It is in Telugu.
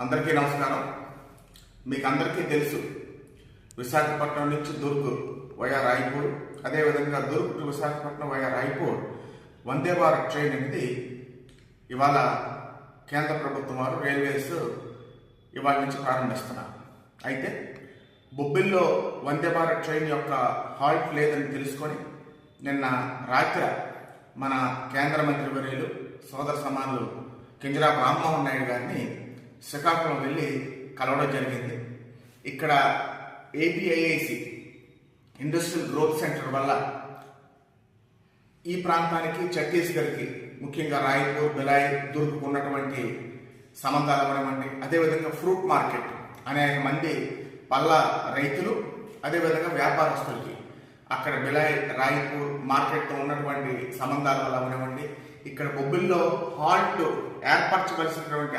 అందరికీ నమస్కారం. మీకు అందరికీ తెలుసు, విశాఖపట్నం నుంచి దుర్గ్ వయా రాయ్పూర్, అదేవిధంగా Durg to Visakhapatnam via Raipur Vande Bharat train అనేది ఇవాళ కేంద్ర ప్రభుత్వం వారు రైల్వేస్ ఇవాళ నుంచి ప్రారంభిస్తున్నారు. అయితే బొబ్బిల్లో వందే భారత్ ట్రైన్ యొక్క హాల్ట్ లేదని తెలుసుకొని నిన్న రాత్రి మన కేంద్ర మంత్రి వర్యులు సోదర సమానులు కింజరాపు రామ్మోహన్ నాయుడు గారిని శ్రీకాకుళం వెళ్ళి కలవడం జరిగింది. ఇక్కడ ఏపీఐఐసి ఇండస్ట్రియల్ గ్రోత్ సెంటర్ వల్ల ఈ ప్రాంతానికి ఛత్తీస్గఢ్కి ముఖ్యంగా రాయ్పూర్, బిలాయ్, దుర్గ్ ఉన్నటువంటి సంబంధాలు అవ్వనివ్వండి, అదేవిధంగా ఫ్రూట్ మార్కెట్ అనేక మంది పళ్ళ రైతులు, అదేవిధంగా వ్యాపారస్తులకి అక్కడ బిలాయ్, రాయ్పూర్ మార్కెట్తో ఉన్నటువంటి సంబంధాల వల్ల అవ్వనివ్వండి, ఇక్కడ బొబ్బిల్లో హాల్ట్ ఏర్పరచవలసినటువంటి